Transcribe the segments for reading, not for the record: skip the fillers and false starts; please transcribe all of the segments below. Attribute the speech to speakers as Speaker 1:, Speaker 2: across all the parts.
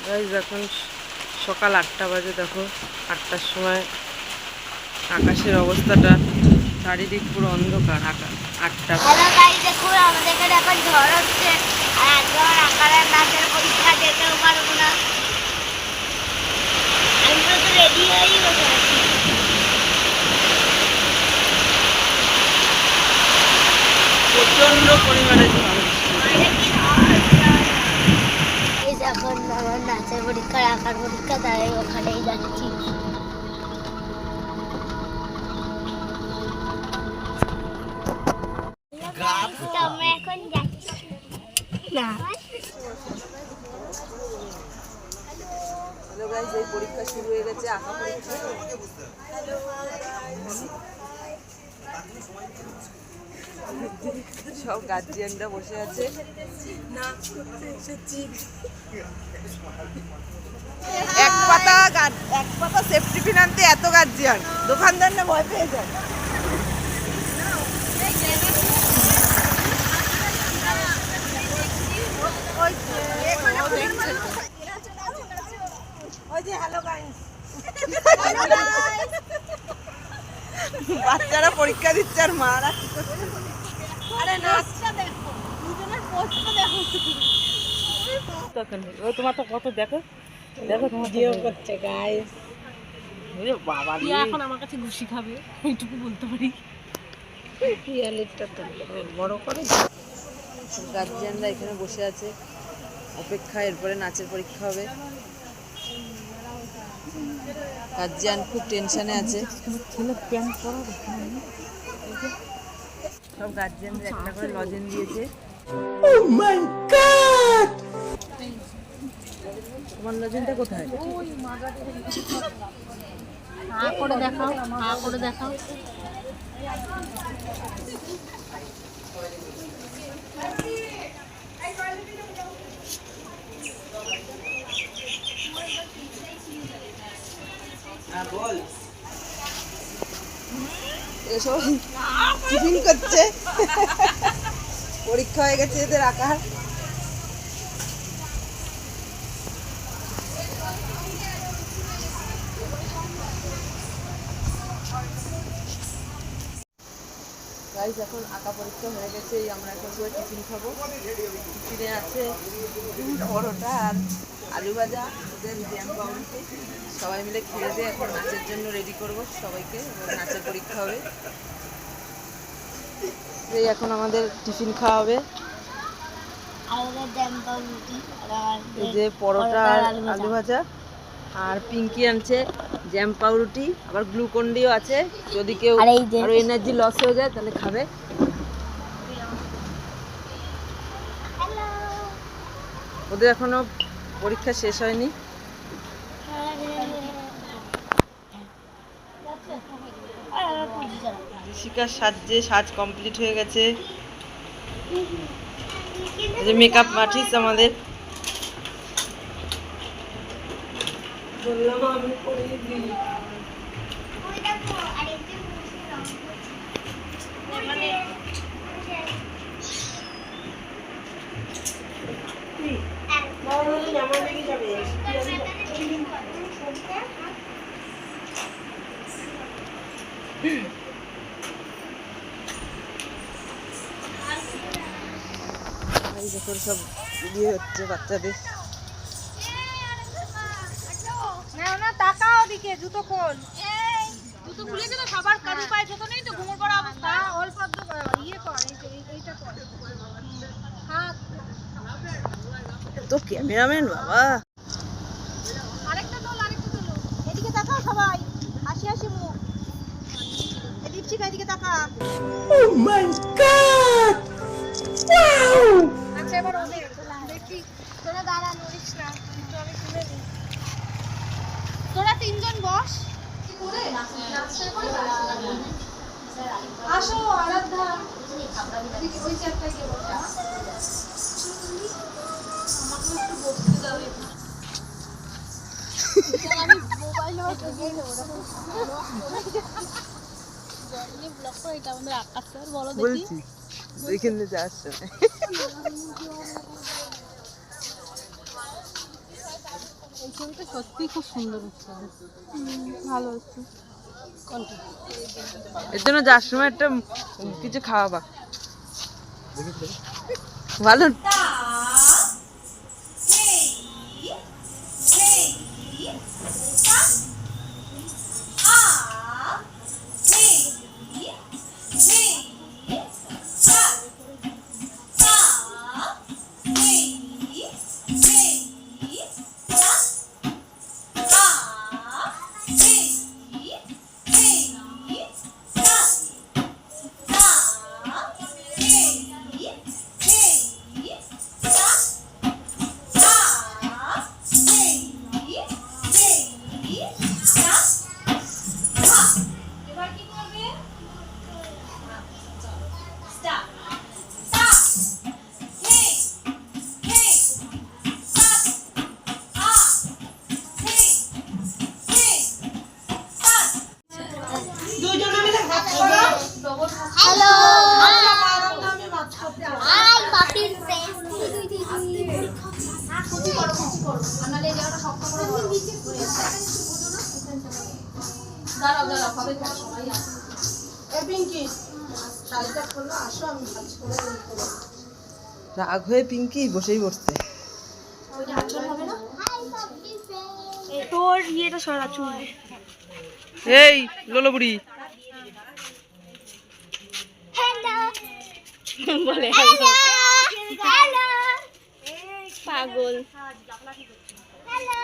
Speaker 1: Guys এখন সকাল 8টা বাজে। দেখো 8টার সময় আকাশের অবস্থাটা চারিদিক পুরো অন্ধকার। 8টা
Speaker 2: দেখুন আমাদের এখানে এখন ঝড় হচ্ছে আর একবার আকারের নাচের পরীক্ষা যেতেও পারবো না। আমি তো রেডি হয়েই বসে আছি।
Speaker 1: প্রচন্ড পরিমাণে
Speaker 2: এখন আমার নাচের পরীক্ষা আঁকার পরীক্ষা তাই ওখানেই যাচ্ছি। আমরা এখন যাচ্ছি না।
Speaker 1: হ্যালো গাইস, এই পরীক্ষা শুরু হয়ে গেছে, আঁকা পরীক্ষা। সব গার্জিয়ানরা বসে আছে। এক পাতা সেফটি পিন আনতে এত গার্জিয়ান, দোকানদার না ভয় পেয়ে যায়। বাচ্চারা পরীক্ষা দিচ্ছে আর মারা কি করছে? আরে নাচটা দেখো, দুজনের পোস্টটা দেখো। তোমার তো কত দেখো দেখো ভিডিও করছে গাইস। ওরে বাবা রে, এখন আমার কাছে ঘুষি খাবে এইটুকু বলতে পারি। রিয়ালিটিটা তো বড় করে। গার্জিয়ানরা এখানে বসে আছে অপেক্ষা, এরপরে নাচের পরীক্ষা হবে। গার্জিয়ান খুব টেনশনে আছে। সব গার্জিয়ানদের একটা করে লজেন দিয়েছে। তোমার লজেনটা কোথায়?
Speaker 2: করে দেখাও, করে দেখাও।
Speaker 1: এসব টিফিন করছে। পরীক্ষা হয়ে গেছে এদের আঁকার। গাইস এখন আঁকা পরীক্ষা হয়ে গেছে, আমরা এখন সবাই টিফিন খাবো। টিফিনে আছে পরোটা আর আলু ভাজা, ওদের জ্যাম পাউরুটি। সবাই মিলে খেয়ে দিয়ে এখন নাচের জন্য রেডি করব সবাইকে, নাচের পরীক্ষা হবে। এই এখন আমাদের টিফিন খাওয়া হবে। এই যে পরোটা আর আলু ভাজা, আর পিঙ্কি আনছে জ্যাম পাউরুটি, আবার গ্লুকন ডিও আছে যদি কেউ আরো এনার্জি লস হয়ে যায় তাহলে খাবে। ওদের এখনো পরীক্ষা শেষ হয়নি। ঋষিকার সাজ কমপ্লিট হয়ে গেছে। এই যে মেকআপ আর্টিস্ট আমাদের। বললাম আমি করিয়ে দিই। যখন সব বিয়ে হচ্ছে বাচ্চাদের।
Speaker 3: জুতো খোল, জুতো খুলে গেলে সবার কাজে পায় জুতো নেই তো ঘুমোর পড়া অবস্থা। অল্প ইয়ে কর, এইটা কর।
Speaker 1: তো ক্যামেরাম্যান বাবা।
Speaker 3: আরেকটা তোলো। এদিকে তাকাও সবাই, হাসি হাসি মুখ। দীপশিখা এদিকে তাকা। Oh my god! Wow! আচ্ছা এবার ওদের দেখি, তোরা দাঁড়া, নড়িস না, কিন্তু আমি তুলে দিই। তোরা তিনজন বস। আসো আরাধ্যা, ওই চেয়ারটায় গিয়ে বসো। আমাকে একটু বসতে দাও। আমি মোবাইলে ব্লগ করে, এটা আমাদের আকাশ স্যার। বলো দেখি,
Speaker 1: ওইখানে যাচ্ছে। ছবিটা সত্যি খুব সুন্দর হচ্ছে। ভালো হচ্ছে।
Speaker 4: এর জন্য যার সময় একটা কিছু খাওয়াবা ভালো।
Speaker 2: হ্যালো হাই পাপির ফ্রেন্ডস
Speaker 4: রাগ হয়ে পিঙ্কি বসেই পড়ছে।
Speaker 2: তোর ইয়েটা সরা চুল
Speaker 4: এই লোলো বুড়ি
Speaker 2: হ্যালো বলে হ্যালো হ্যালো পাগল হ্যালো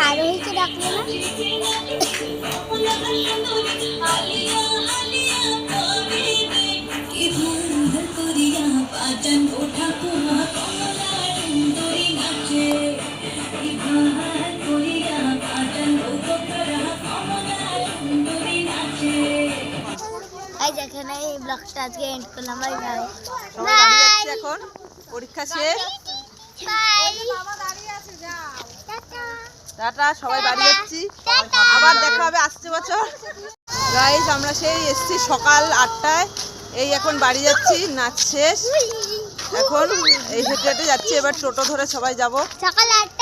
Speaker 2: আরোহীকে ডাকলো না এই যেখানে এই ব্লগটা আজকে এন্ড করলাম বাই বাই
Speaker 4: সবাই বাড়ি যাচ্ছে এখন, পরীক্ষা শেষ। টাটা, সবাই বাড়ি যাচ্ছি, আবার দেখা হবে আসছে বছর। গাইস আমরা সেই এসছি সকাল 8টায়, এই এখন বাড়ি যাচ্ছি, নাচ শেষ, এখন এই হেঁটে হেঁটে যাচ্ছি, এবার টোটো ধরে সবাই যাব।
Speaker 2: সকাল 8টা